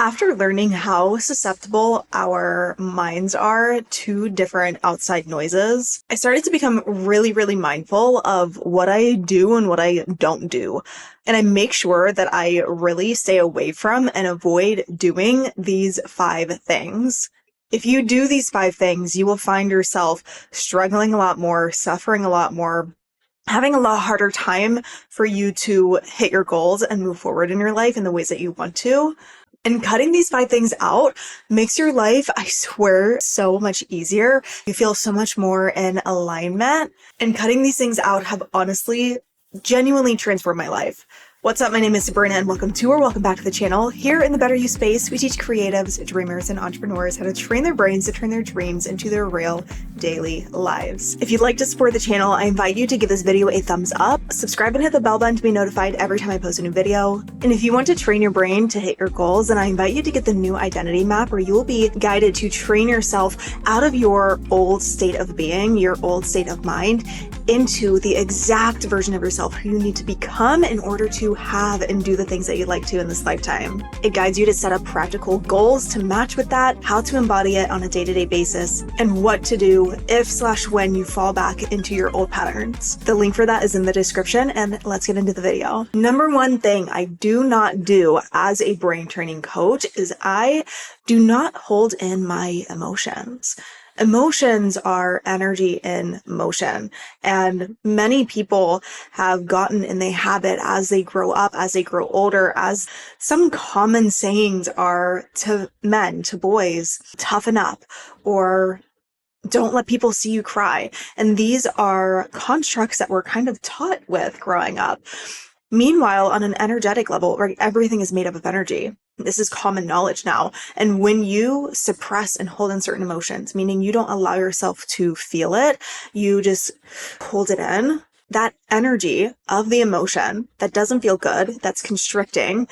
After learning how susceptible our minds are to different outside noises, I started to become really mindful of what I do and what I don't do. And I make sure that I really stay away from and avoid doing these 5 things. If you do these 5 things, you will find yourself struggling a lot more, suffering a lot more, having a lot harder time for you to hit your goals and move forward in your life in the ways that you want to. And cutting these 5 things out makes your life, I swear, so much easier. You feel so much more in alignment. And cutting these things out have honestly, genuinely transformed my life. What's up? My name is Sabrina and welcome back to the channel. Here in the Better You space, we teach creatives, dreamers, and entrepreneurs how to train their brains to turn their dreams into their real daily lives. If you'd like to support the channel, I invite you to give this video a thumbs up, subscribe and hit the bell button to be notified every time I post a new video. And if you want to train your brain to hit your goals, then I invite you to get the new identity map where you will be guided to train yourself out of your old state of being, your old state of mind, into the exact version of yourself who you need to become in order to have and do the things that you'd like to in this lifetime. It guides you to set up practical goals to match with that, how to embody it on a day-to-day basis, and what to do if/when you fall back into your old patterns. The link for that is in the description, and let's get into the video. Number 1 thing I do not do as a brain training coach is I do not hold in my emotions. Emotions are energy in motion, and many people have gotten in the habit as they grow up, as they grow older, as some common sayings are to men, to boys, toughen up, or don't let people see you cry. And these are constructs that we're kind of taught with growing up. Meanwhile, on an energetic level, right, everything is made up of energy. This is common knowledge now. And when you suppress and hold in certain emotions, meaning you don't allow yourself to feel it, you just hold it in, that energy of the emotion that doesn't feel good, that's constricting,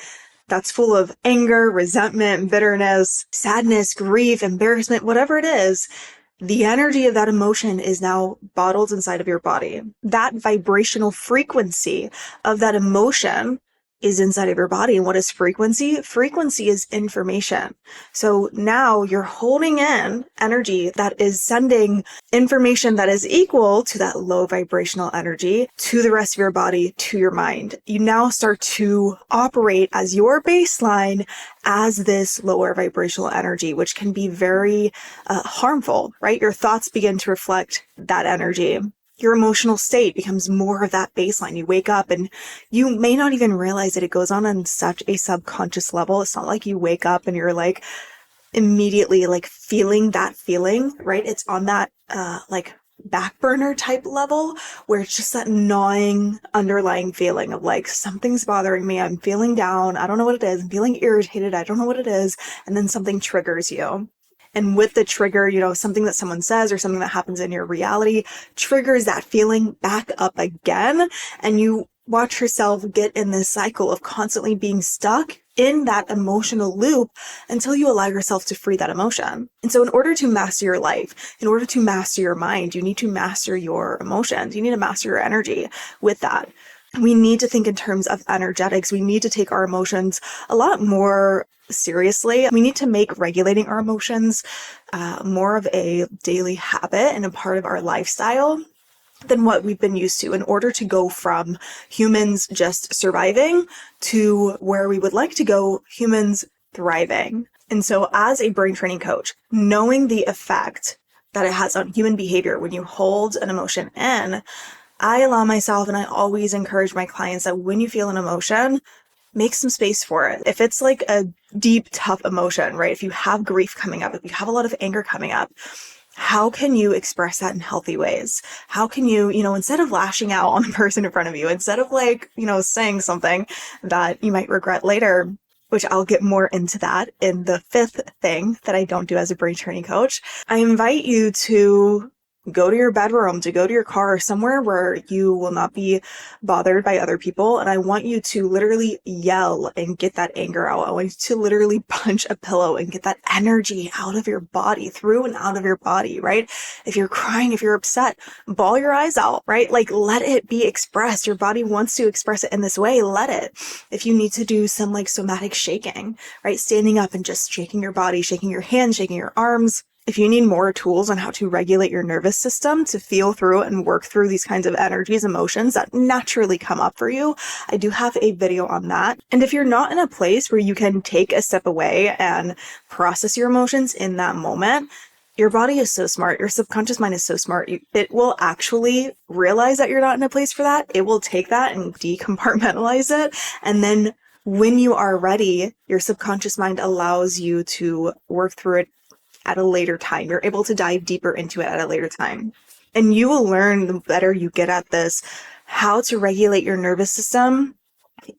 that's full of anger, resentment, bitterness, sadness, grief, embarrassment, whatever it is, the energy of that emotion is now bottled inside of your body. That vibrational frequency of that emotion is inside of your body. And what is frequency? Frequency is information. So now you're holding in energy that is sending information that is equal to that low vibrational energy to the rest of your body, to your mind. You now start to operate as your baseline as this lower vibrational energy, which can be very harmful, right? Your thoughts begin to reflect that energy. Your emotional state becomes more of that baseline. You wake up and you may not even realize that it goes on such a subconscious level. It's not like you wake up and you're like immediately like feeling that feeling, right? It's on that like back burner type level where it's just that gnawing underlying feeling of like something's bothering me. I'm feeling down. I don't know what it is. I'm feeling irritated. I don't know what it is. And then something triggers you. And with the trigger, something that someone says or something that happens in your reality triggers that feeling back up again. And you watch yourself get in this cycle of constantly being stuck in that emotional loop until you allow yourself to free that emotion. And so in order to master your life, in order to master your mind, you need to master your emotions. You need to master your energy with that. We need to think in terms of energetics. We need to take our emotions a lot more seriously. We need to make regulating our emotions more of a daily habit and a part of our lifestyle than what we've been used to in order to go from humans just surviving to where we would like to go, humans thriving. And so as a brain training coach, knowing the effect that it has on human behavior when you hold an emotion in, I allow myself, and I always encourage my clients that when you feel an emotion, make some space for it. If it's like a deep, tough emotion, right? If you have grief coming up, if you have a lot of anger coming up, how can you express that in healthy ways? How can you, instead of lashing out on the person in front of you, instead of saying something that you might regret later, which I'll get more into that in the 5th thing that I don't do as a brain training coach, I invite you to go to your bedroom, to go to your car, somewhere where you will not be bothered by other people. And I want you to literally yell and get that anger out. I want you to literally punch a pillow and get that energy out of your body, through and out of your body, right? If you're crying, if you're upset, bawl your eyes out, right? Like, let it be expressed. Your body wants to express it in this way. Let it. If you need to do some like somatic shaking, right? Standing up and just shaking your body, shaking your hands, shaking your arms. If you need more tools on how to regulate your nervous system to feel through and work through these kinds of energies, emotions that naturally come up for you, I do have a video on that. And if you're not in a place where you can take a step away and process your emotions in that moment, your body is so smart. Your subconscious mind is so smart. It will actually realize that you're not in a place for that. It will take that and decompartmentalize it. And then when you are ready, your subconscious mind allows you to work through it at a later time. You're able to dive deeper into it at a later time. And you will learn, the better you get at this, how to regulate your nervous system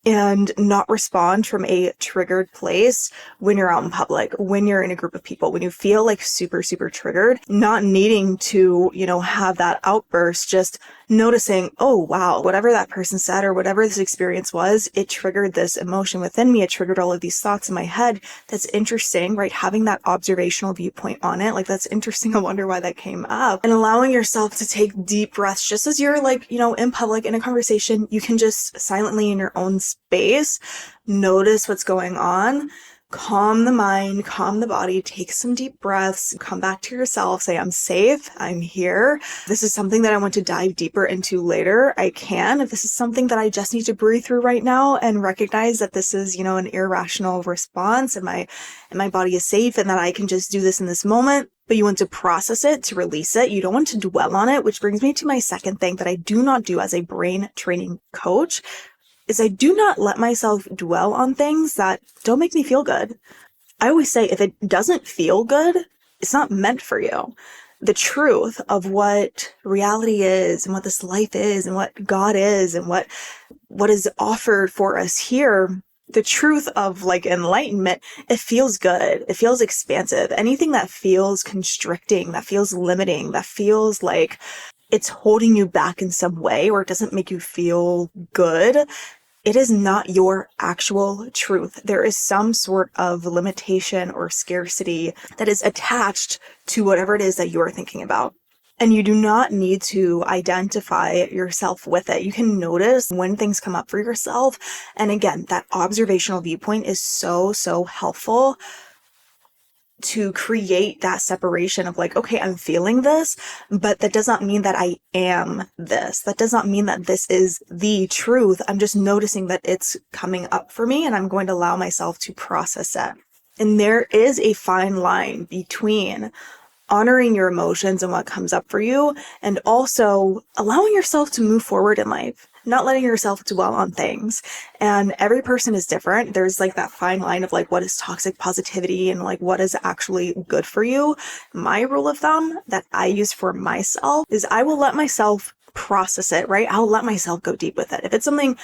and not respond from a triggered place when you're out in public, when you're in a group of people, when you feel like super, super triggered, not needing to, have that outburst, just noticing, oh, wow, whatever that person said or whatever this experience was, it triggered this emotion within me. It triggered all of these thoughts in my head. That's interesting, right? Having that observational viewpoint on it. Like, that's interesting. I wonder why that came up. And allowing yourself to take deep breaths, just as you're like, in public, in a conversation, you can just silently in your own space, notice what's going on. Calm the mind, calm the body, take some deep breaths, come back to yourself, say, I'm safe, I'm here. This is something that I want to dive deeper into later. I can. If this is something that I just need to breathe through right now and recognize that this is, an irrational response and my body is safe and that I can just do this in this moment. But you want to process it, to release it. You don't want to dwell on it, which brings me to my second thing that I do not do as a brain training coach, is I do not let myself dwell on things that don't make me feel good. I always say, if it doesn't feel good, it's not meant for you. The truth of what reality is and what this life is and what God is and what is offered for us here, the truth of like enlightenment, it feels good. It feels expansive. Anything that feels constricting, that feels limiting, that feels like it's holding you back in some way or it doesn't make you feel good, it is not your actual truth. There is some sort of limitation or scarcity that is attached to whatever it is that you are thinking about. And you do not need to identify yourself with it. You can notice when things come up for yourself. And again, that observational viewpoint is so, so helpful to create that separation of like, okay, I'm feeling this, but that does not mean that I am this. That does not mean that this is the truth. I'm just noticing that it's coming up for me and I'm going to allow myself to process it. And there is a fine line between honoring your emotions and what comes up for you and also allowing yourself to move forward in life. Not letting yourself dwell on things. And every person is different. There's like that fine line of like what is toxic positivity and like what is actually good for you. My rule of thumb that I use for myself is I will let myself process it, right? I'll let myself go deep with it. If it's something,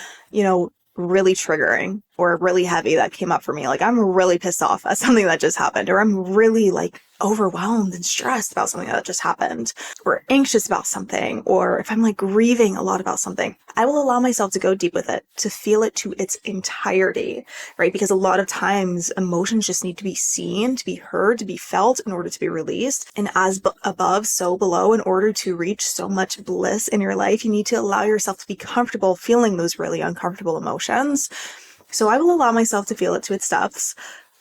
really triggering or really heavy that came up for me, like I'm really pissed off at something that just happened, or I'm really like overwhelmed and stressed about something that just happened, or anxious about something, or if I'm like grieving a lot about something, I will allow myself to go deep with it, to feel it to its entirety, right? Because a lot of times emotions just need to be seen, to be heard, to be felt in order to be released. And as above, so below, in order to reach so much bliss in your life, you need to allow yourself to be comfortable feeling those really uncomfortable emotions. So I will allow myself to feel it to its depths.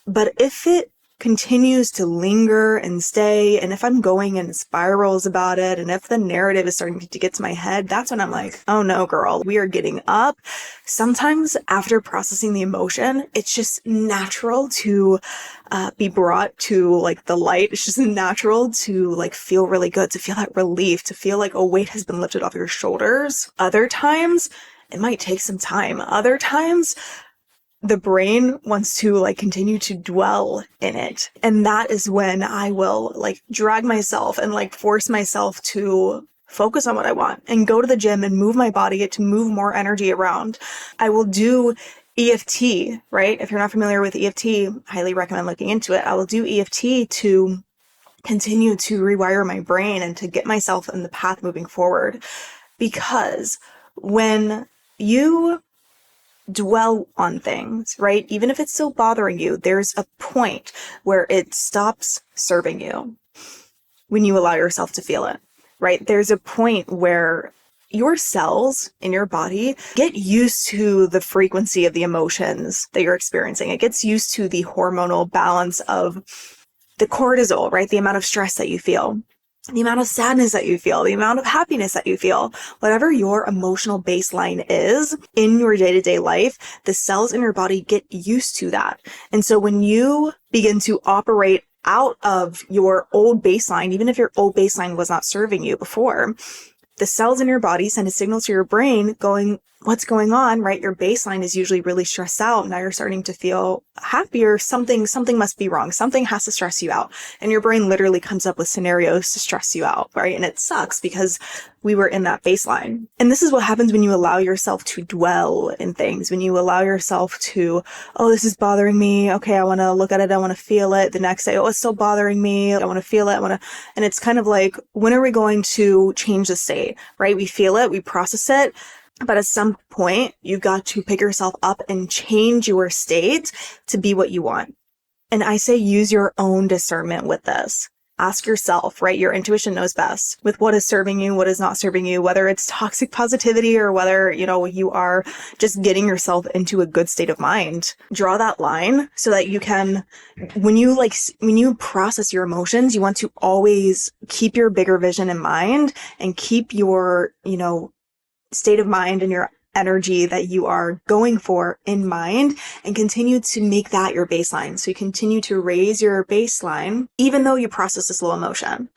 But if it continues to linger and stay, and if I'm going in spirals about it, and if the narrative is starting to get to my head, that's when I'm like, oh no, girl, we are getting up. Sometimes after processing the emotion, it's just natural to be brought to like the light. It's just natural to like feel really good, to feel that relief, to feel like a weight has been lifted off your shoulders. Other times, it might take some time. Other times, the brain wants to like continue to dwell in it. And that is when I will like drag myself and like force myself to focus on what I want and go to the gym and move my body to move more energy around. I will do EFT, right? If you're not familiar with EFT, highly recommend looking into it. I will do EFT to continue to rewire my brain and to get myself in the path moving forward. Because when you dwell on things, right, even if it's still bothering you, there's a point where it stops serving you when you allow yourself to feel it, right? There's a point where your cells in your body get used to the frequency of the emotions that you're experiencing. It gets used to the hormonal balance of the cortisol, right? The amount of stress that you feel, the amount of sadness that you feel, the amount of happiness that you feel, whatever your emotional baseline is in your day-to-day life, the cells in your body get used to that. And so when you begin to operate out of your old baseline, even if your old baseline was not serving you before, the cells in your body send a signal to your brain going, what's going on, right? Your baseline is usually really stressed out. Now you're starting to feel happier. Something must be wrong. Something has to stress you out. And your brain literally comes up with scenarios to stress you out, right? And it sucks because we were in that baseline. And this is what happens when you allow yourself to dwell in things, when you allow yourself to, oh, this is bothering me. Okay, I want to look at it. I want to feel it. The next day, oh, it's still bothering me. I want to feel it. And it's kind of like, when are we going to change the state, right? We feel it, we process it. But at some point, you've got to pick yourself up and change your state to be what you want. And I say use your own discernment with this. Ask yourself, right? Your intuition knows best with what is serving you, what is not serving you, whether it's toxic positivity or whether, you are just getting yourself into a good state of mind. Draw that line so that you can, when you process your emotions, you want to always keep your bigger vision in mind and keep your, state of mind and your energy that you are going for in mind and continue to make that your baseline. So you continue to raise your baseline, even though you process this low emotion.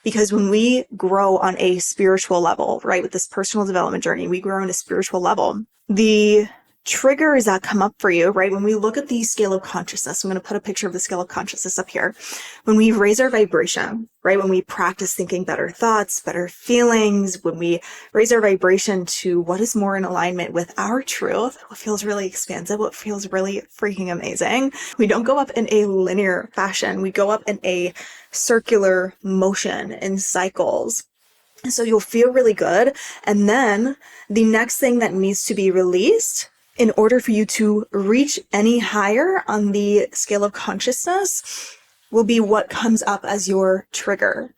Because when we grow on a spiritual level, right, with this personal development journey, we grow on a spiritual level. The triggers that come up for you, right? When we look at the scale of consciousness, I'm going to put a picture of the scale of consciousness up here. When we raise our vibration, right? When we practice thinking better thoughts, better feelings, when we raise our vibration to what is more in alignment with our truth, what feels really expansive, what feels really freaking amazing. We don't go up in a linear fashion. We go up in a circular motion in cycles. So you'll feel really good. And then the next thing that needs to be released in order for you to reach any higher on the scale of consciousness will be what comes up as your trigger,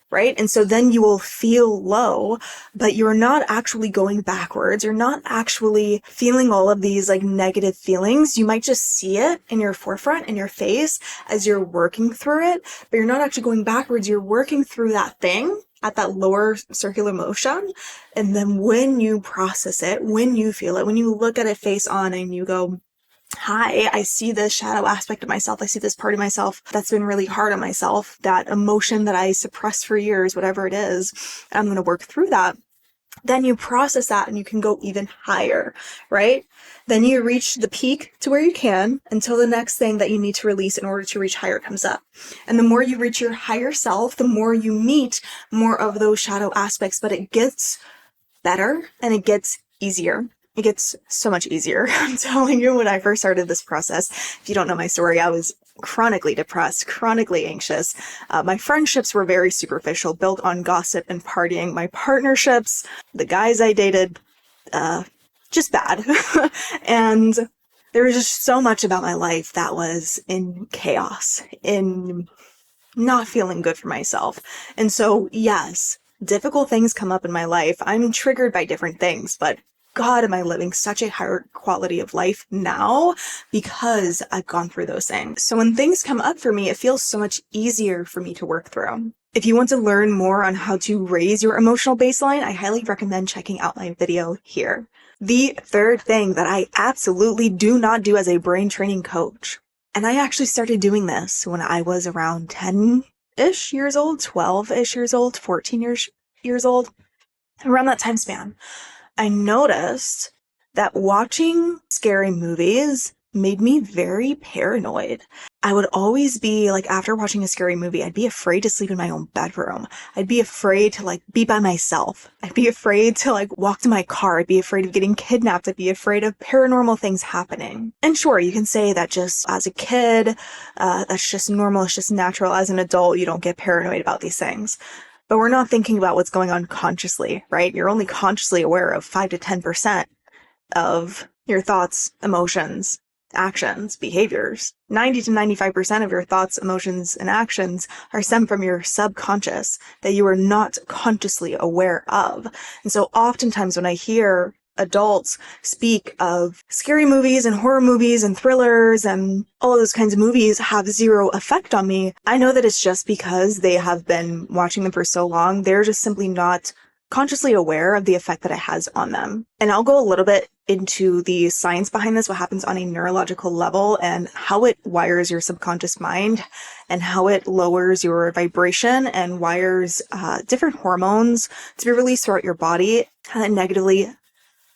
right? And so then you will feel low, but you're not actually going backwards. You're not actually feeling all of these negative feelings. You might just see it in your forefront, in your face as you're working through it, but you're not actually going backwards. You're working through that thing at that lower circular motion. And then when you process it, when you feel it, when you look at it face on and you go, hi, I see this shadow aspect of myself. I see this part of myself that's been really hard on myself, that emotion that I suppressed for years, whatever it is, I'm going to work through that. Then you process that and you can go even higher, right? Then you reach the peak to where you can until the next thing that you need to release in order to reach higher comes up. And the more you reach your higher self, the more you meet more of those shadow aspects, but it gets better and it gets easier. It gets so much easier. I'm telling you, when I first started this process, if you don't know my story, I was chronically depressed, chronically anxious. My friendships were very superficial, built on gossip and partying. My partnerships, the guys I dated, just bad. And there was just so much about my life that was in chaos, in not feeling good for myself. And so, yes, difficult things come up in my life. I'm triggered by different things, but God, am I living such a higher quality of life now because I've gone through those things. So when things come up for me, it feels so much easier for me to work through. If you want to learn more on how to raise your emotional baseline, I highly recommend checking out my video here. The third thing that I absolutely do not do as a brain training coach, and I actually started doing this when I was around 10-ish years old, 12-ish years old, 14 years old, around that time span. I noticed that watching scary movies made me very paranoid. I would always be like, after watching a scary movie, I'd be afraid to sleep in my own bedroom. I'd be afraid to like be by myself. I'd be afraid to like walk to my car. I'd be afraid of getting kidnapped. I'd be afraid of paranormal things happening. And sure, you can say that just as a kid, that's just normal. It's just natural. As an adult, you don't get paranoid about these things. But we're not thinking about what's going on consciously, right? You're only consciously aware of 5 to 10% of your thoughts, emotions, actions, behaviors. 90 to 95% of your thoughts, emotions, and actions are stemmed from your subconscious that you are not consciously aware of. And so oftentimes when I hear adults speak of scary movies and horror movies and thrillers and all of those kinds of movies have zero effect on me, I know that it's just because they have been watching them for so long. They're just simply not consciously aware of the effect that it has on them. And I'll go a little bit into the science behind this, what happens on a neurological level and how it wires your subconscious mind and how it lowers your vibration and wires different hormones to be released throughout your body, how that negatively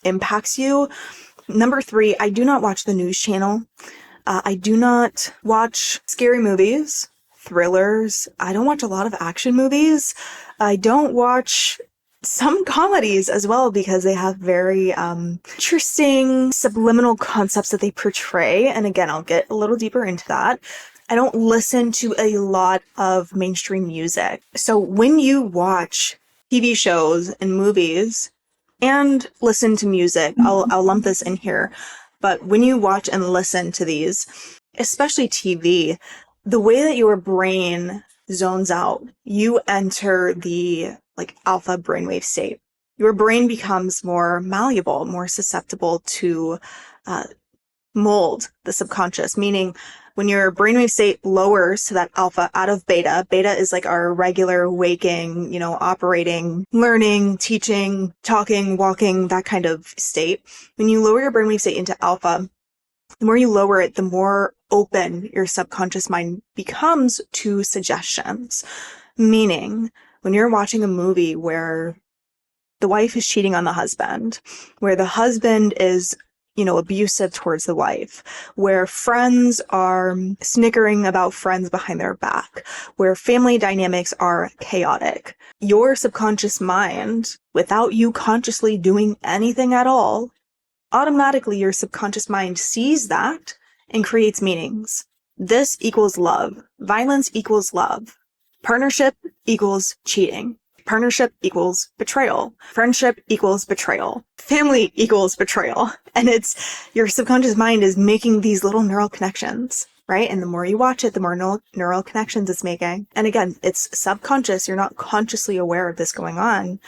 impacts you. Number 3, I do not watch the news channel. I do not watch scary movies, thrillers. I don't watch a lot of action movies. I don't watch some comedies as well because they have very interesting subliminal concepts that they portray. And again, I'll get a little deeper into that. I don't listen to a lot of mainstream music. So when you watch TV shows and movies and listen to music, I'll lump this in here. But when you watch and listen to these, especially TV, the way that your brain zones out, you enter the like alpha brainwave state. Your brain becomes more malleable, more susceptible to mold the subconscious, meaning when your brainwave state lowers to that alpha out of beta, beta is like our regular waking, operating, learning, teaching, talking, walking, that kind of state. When you lower your brainwave state into alpha, the more you lower it, the more open your subconscious mind becomes to suggestions. Meaning, when you're watching a movie where the wife is cheating on the husband, where the husband is abusive towards the wife, where friends are snickering about friends behind their back, where family dynamics are chaotic. Your subconscious mind, without you consciously doing anything at all, automatically your subconscious mind sees that and creates meanings. This equals love. Violence equals love. Partnership equals cheating. Partnership equals betrayal. Friendship equals betrayal. Family equals betrayal. And it's your subconscious mind is making these little neural connections, right? And the more you watch it, the more neural connections it's making. And again, it's subconscious. You're not consciously aware of this going on.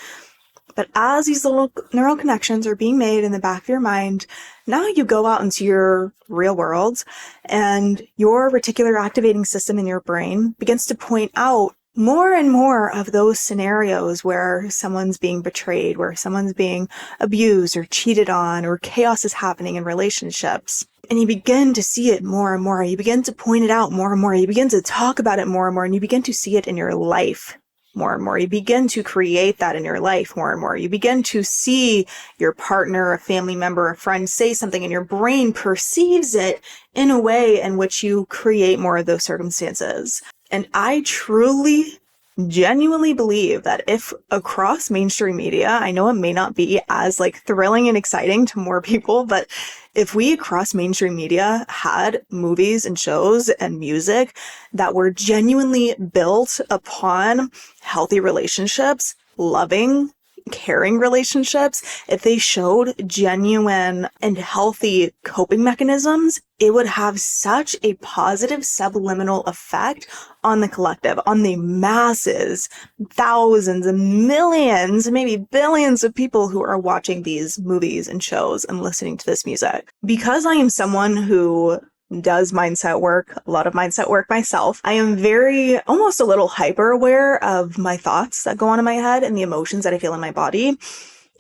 But as these little neural connections are being made in the back of your mind, now you go out into your real world and your reticular activating system in your brain begins to point out more and more of those scenarios where someone's being betrayed, where someone's being abused or cheated on, or chaos is happening in relationships. And you begin to see it more and more. You begin to point it out more and more. You begin to talk about it more and more, and you begin to see it in your life more and more. You begin to create that in your life more and more. You begin to see your partner, a family member, a friend say something, and your brain perceives it in a way in which you create more of those circumstances. And I truly, genuinely believe that if across mainstream media, I know it may not be as thrilling and exciting to more people, but if we across mainstream media had movies and shows and music that were genuinely built upon healthy relationships, loving, caring relationships, if they showed genuine and healthy coping mechanisms, it would have such a positive subliminal effect on the collective, on the masses, thousands and millions, maybe billions of people who are watching these movies and shows and listening to this music. Because I am someone who does mindset work, a lot of mindset work myself, I am very, almost a little hyper aware of my thoughts that go on in my head and the emotions that I feel in my body.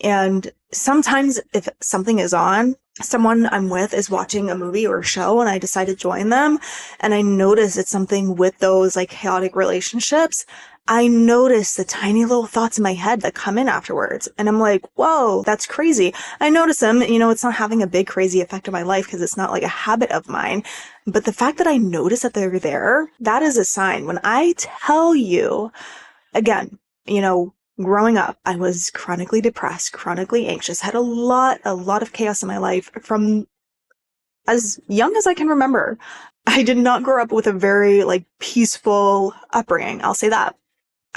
And sometimes if something is on, someone I'm with is watching a movie or a show and I decide to join them and I notice it's something with those chaotic relationships, I notice the tiny little thoughts in my head that come in afterwards. And I'm like, whoa, that's crazy. I notice them. It's not having a big crazy effect on my life because it's not like a habit of mine. But the fact that I notice that they're there, that is a sign. When I tell you, again, growing up, I was chronically depressed, chronically anxious, had a lot of chaos in my life from as young as I can remember. I did not grow up with a very peaceful upbringing. I'll say that.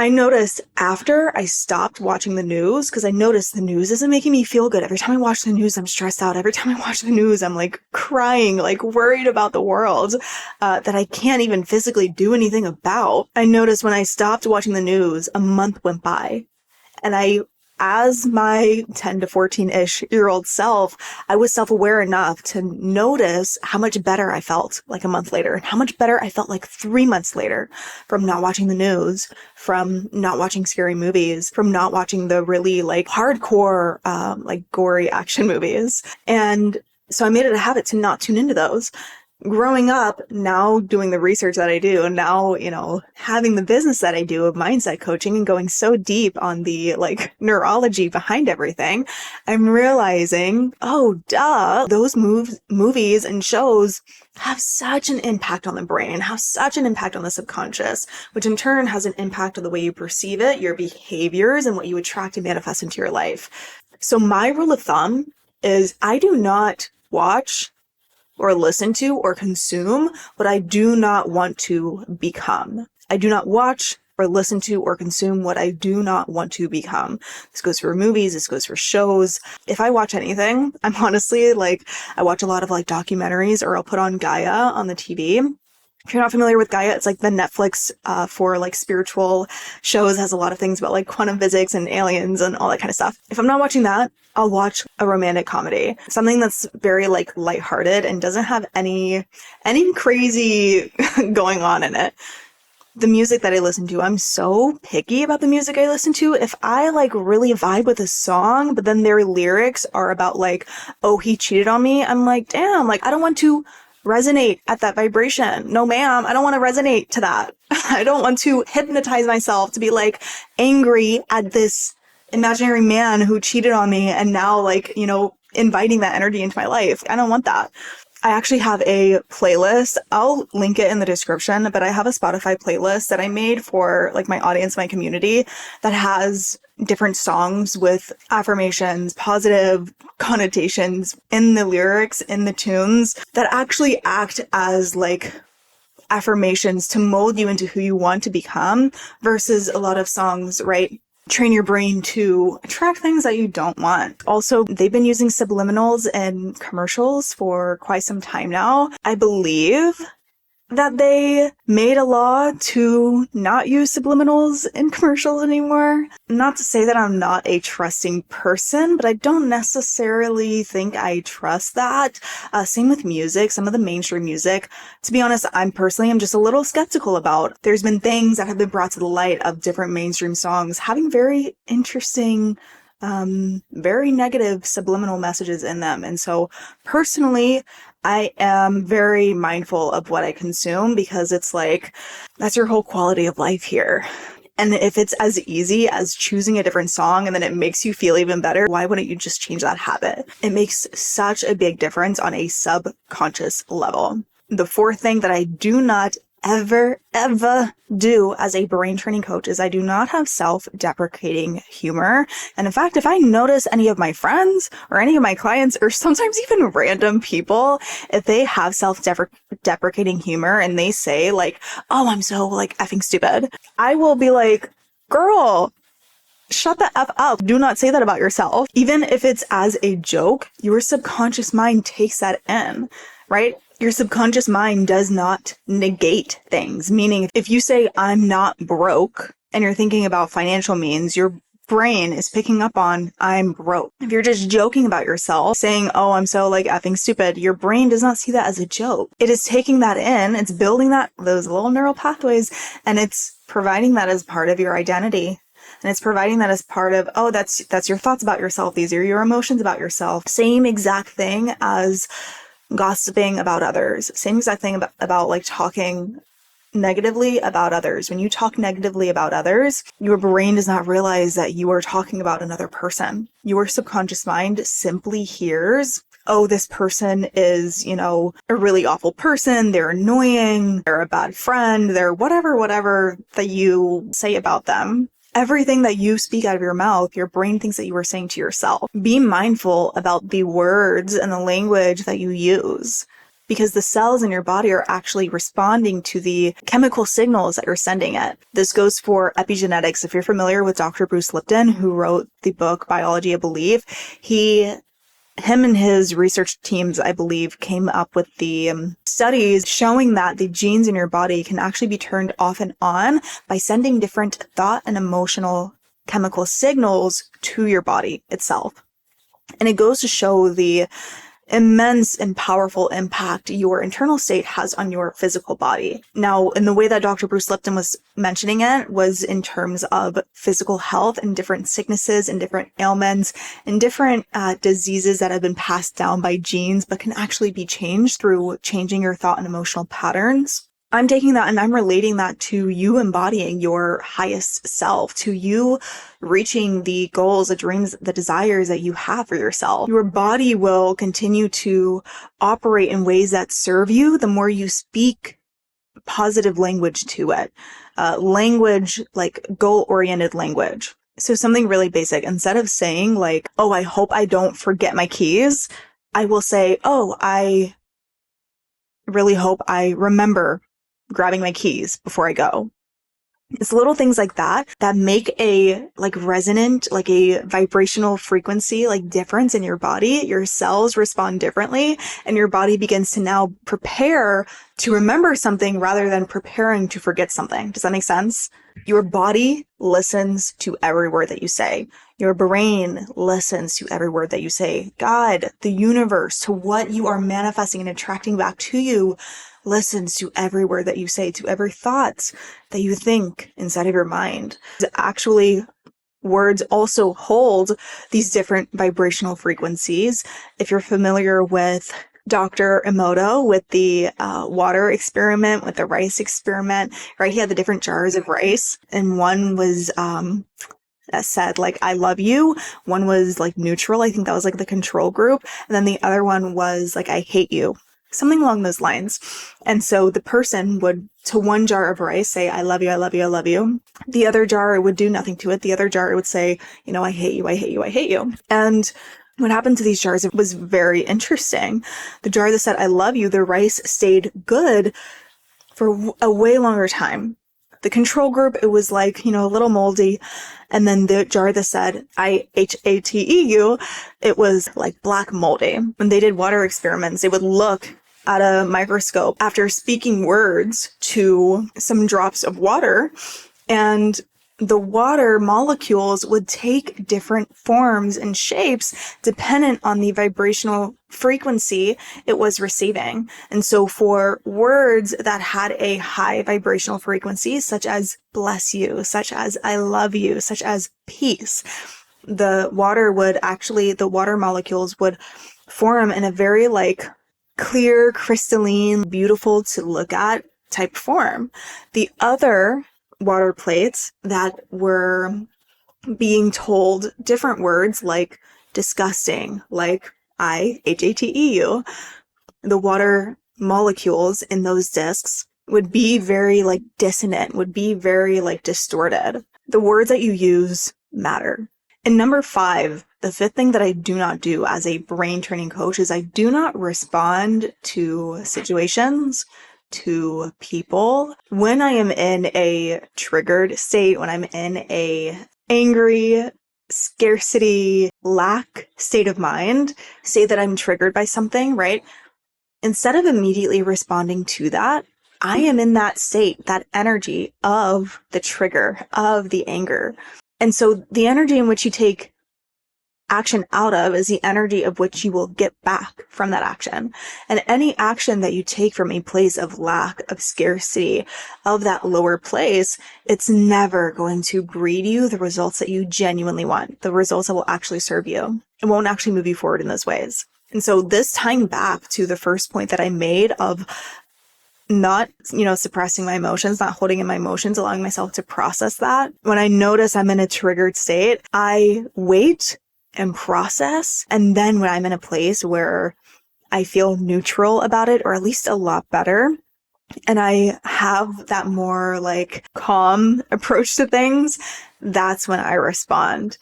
I noticed after I stopped watching the news, because I noticed the news isn't making me feel good. Every time I watch the news, I'm stressed out. Every time I watch the news, I'm crying, worried about the world that I can't even physically do anything about. I noticed when I stopped watching the news, a month went by. And as my 10 to 14-ish year old self, I was self-aware enough to notice how much better I felt a month later, and how much better I felt 3 months later from not watching the news, from not watching scary movies, from not watching the really hardcore, gory action movies. And so I made it a habit to not tune into those. Growing up, now doing the research that I do, and now, having the business that I do of mindset coaching and going so deep on the neurology behind everything, I'm realizing, oh, duh, those movies and shows have such an impact on the brain, have such an impact on the subconscious, which in turn has an impact on the way you perceive it, your behaviors, and what you attract and manifest into your life. So my rule of thumb is I do not watch or listen to or consume what I do not want to become. I do not watch or listen to or consume what I do not want to become. This goes for movies, this goes for shows. If I watch anything, I'm honestly I watch a lot of documentaries, or I'll put on Gaia on the TV. If you're not familiar with Gaia, it's the Netflix for spiritual shows. It has a lot of things about quantum physics and aliens and all that kind of stuff. If I'm not watching that, I'll watch a romantic comedy, something that's very lighthearted and doesn't have any crazy going on in it. The music that I listen to, I'm so picky about the music I listen to. If I really vibe with a song, but then their lyrics are about oh, he cheated on me, I'm damn, I don't want to resonate at that vibration. No, ma'am, I don't want to resonate to that. I don't want to hypnotize myself to be angry at this imaginary man who cheated on me and now inviting that energy into my life. I don't want that. I actually have a playlist. I'll link it in the description, but I have a Spotify playlist that I made for my audience, my community, that has different songs with affirmations, positive connotations in the lyrics, in the tunes, that actually act as affirmations to mold you into who you want to become, versus a lot of songs, right? Train your brain to attract things that you don't want. Also, they've been using subliminals in commercials for quite some time now. I believe that they made a law to not use subliminals in commercials anymore. Not to say that I'm not a trusting person, but I don't necessarily think I trust that. Same with music, some of the mainstream music. To be honest, I'm just a little skeptical about. There's been things that have been brought to the light of different mainstream songs having very interesting, very negative subliminal messages in them. And so personally, I am very mindful of what I consume, because it's that's your whole quality of life here. And if it's as easy as choosing a different song and then it makes you feel even better, why wouldn't you just change that habit? It makes such a big difference on a subconscious level. The fourth thing that I do not ever do as a brain training coach is I do not have self-deprecating humor. And in fact, if I notice any of my friends or any of my clients, or sometimes even random people, if they have self-deprecating humor and they say oh, I'm so effing stupid, I will be girl, shut the F up. Do not say that about yourself. Even if it's as a joke, your subconscious mind takes that in, right? Your subconscious mind does not negate things. Meaning, if you say, I'm not broke, and you're thinking about financial means, your brain is picking up on, I'm broke. If you're just joking about yourself, saying, oh, I'm so effing stupid, your brain does not see that as a joke. It is taking that in, it's building those little neural pathways, and it's providing that as part of your identity. And it's providing that as part of, oh, that's your thoughts about yourself. These are your emotions about yourself. Same exact thing as gossiping about others. Same exact thing about talking negatively about others, when you talk negatively about others, your brain does not realize that you are talking about another person. Your subconscious mind simply hears, oh, this person is, a really awful person. They're annoying. They're a bad friend. They're whatever that you say about them. Everything that you speak out of your mouth, your brain thinks that you are saying to yourself. Be mindful about the words and the language that you use, because the cells in your body are actually responding to the chemical signals that you're sending it. This goes for epigenetics. If you're familiar with Dr. Bruce Lipton, who wrote the book Biology of Belief, him and his research teams, I believe, came up with the studies showing that the genes in your body can actually be turned off and on by sending different thought and emotional chemical signals to your body itself. And it goes to show the immense and powerful impact your internal state has on your physical body. Now, in the way that Dr. Bruce Lipton was mentioning it was in terms of physical health and different sicknesses and different ailments and different diseases that have been passed down by genes but can actually be changed through changing your thought and emotional patterns. I'm taking that and I'm relating that to you embodying your highest self, to you reaching the goals, the dreams, the desires that you have for yourself. Your body will continue to operate in ways that serve you the more you speak positive language to it. Language, like goal-oriented language. So something really basic. Instead of saying like, oh, I hope I don't forget my keys, I will say, oh, I really hope I remember grabbing my keys before I go. It's little things like that that make a resonant, a vibrational frequency, difference in your body. Your cells respond differently and your body begins to now prepare to remember something rather than preparing to forget something. Does that make sense? Your body listens to every word that you say. Your brain listens to every word that you say. God, the universe, to what you are manifesting and attracting back to you listens to every word that you say, to every thought that you think inside of your mind. Actually, words also hold these different vibrational frequencies. If you're familiar with Dr. Emoto with the water experiment, with the rice experiment, right? He had the different jars of rice, and one was that said I love you. One was neutral. I think that was the control group. And then the other one was I hate you. Something along those lines. And so the person would, to one jar of rice, say, I love you, I love you, I love you. The other jar would do nothing to it. The other jar would say, I hate you, I hate you, I hate you. And what happened to these jars, it was very interesting. The jar that said, I love you, the rice stayed good for a way longer time. The control group, it was a little moldy. And then the jar that said, I hate you, it was black moldy. When they did water experiments, they would look at a microscope after speaking words to some drops of water, and the water molecules would take different forms and shapes dependent on the vibrational frequency it was receiving. And so for words that had a high vibrational frequency, such as bless you, such as I love you, such as peace, the water molecules would form in a very clear, crystalline, beautiful to look at type form. The other water plates that were being told different words like disgusting, I hate you, the water molecules in those discs would be very dissonant, would be very distorted. The words that you use matter. And number 5, the 5th thing that I do not do as a brain training coach is I do not respond to situations, to people when I am in a triggered state, when I'm in a angry, scarcity, lack state of mind. Say that I'm triggered by something, right? Instead of immediately responding to that, I am in that state, that energy of the trigger, of the anger. And so the energy in which you take action out of is the energy of which you will get back from that action. And any action that you take from a place of lack, of scarcity, of that lower place, it's never going to breed you the results that you genuinely want, the results that will actually serve you. It won't actually move you forward in those ways. And so this tying back to the first point that I made of not, suppressing my emotions, not holding in my emotions, allowing myself to process that. When I notice I'm in a triggered state, I wait and process. And then when I'm in a place where I feel neutral about it, or at least a lot better, and I have that more like calm approach to things, that's when I respond.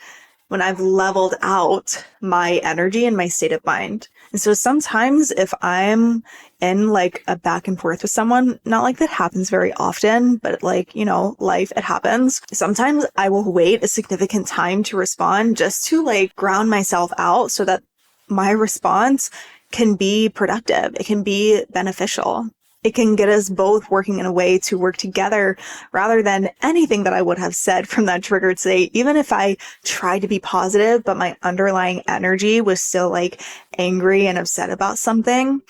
When I've leveled out my energy and my state of mind. And so sometimes if I'm in like a back and forth with someone, not like that happens very often, but like, life, it happens. Sometimes I will wait a significant time to respond just to like ground myself out so that my response can be productive. It can be beneficial. It can get us both working in a way to work together rather than anything that I would have said from that triggered state. Even if I tried to be positive, but my underlying energy was still like angry and upset about something,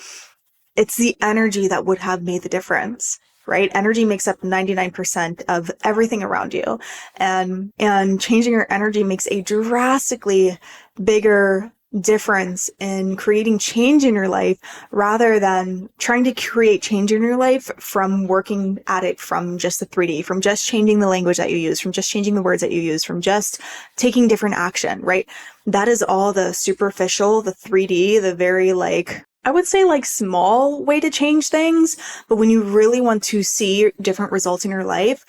it's the energy that would have made the difference, right? Energy makes up 99% of everything around you. And changing your energy makes a drastically bigger difference in creating change in your life rather than trying to create change in your life from working at it from just the 3D, from just changing the language that you use, from just changing the words that you use, from just taking different action, right? That is all the superficial, the 3D, the very I would say small way to change things. But when you really want to see different results in your life,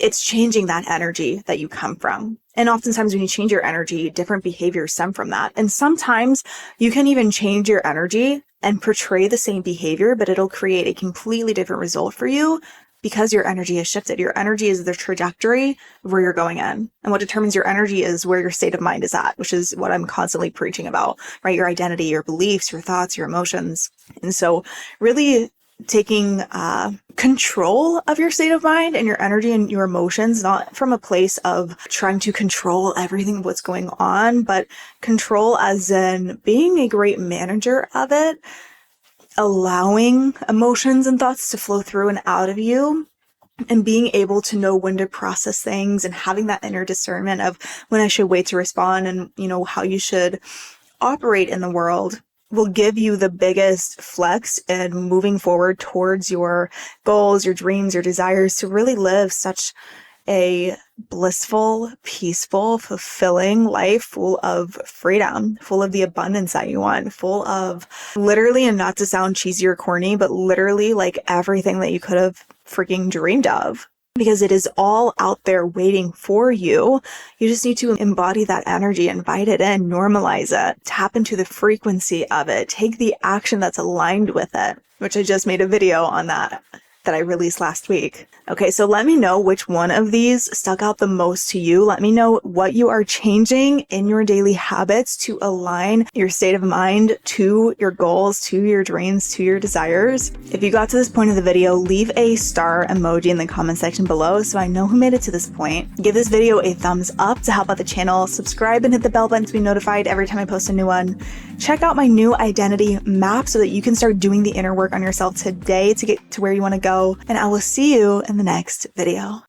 it's changing that energy that you come from. And oftentimes when you change your energy, different behaviors stem from that. And sometimes you can even change your energy and portray the same behavior, but it'll create a completely different result for you because your energy has shifted. Your energy is the trajectory of where you're going in. And what determines your energy is where your state of mind is at, which is what I'm constantly preaching about, right? Your identity, your beliefs, your thoughts, your emotions. And so really taking control of your state of mind and your energy and your emotions, not from a place of trying to control everything what's going on, but control as in being a great manager of it, allowing emotions and thoughts to flow through and out of you, and being able to know when to process things and having that inner discernment of when I should wait to respond and, how you should operate in the world will give you the biggest flex in moving forward towards your goals, your dreams, your desires to really live such a blissful, peaceful, fulfilling life full of freedom, full of the abundance that you want, full of literally, and not to sound cheesy or corny, but literally everything that you could have freaking dreamed of. Because it is all out there waiting for you. You just need to embody that energy, invite it in, normalize it, tap into the frequency of it, take the action that's aligned with it, which I just made a video on that I released last week. Okay, so let me know which one of these stuck out the most to you. Let me know what you are changing in your daily habits to align your state of mind to your goals, to your dreams, to your desires. If you got to this point of the video, leave a star emoji in the comment section below so I know who made it to this point. Give this video a thumbs up to help out the channel. Subscribe and hit the bell button to be notified every time I post a new one. Check out my new identity map so that you can start doing the inner work on yourself today to get to where you want to go. And I will see you in the next video.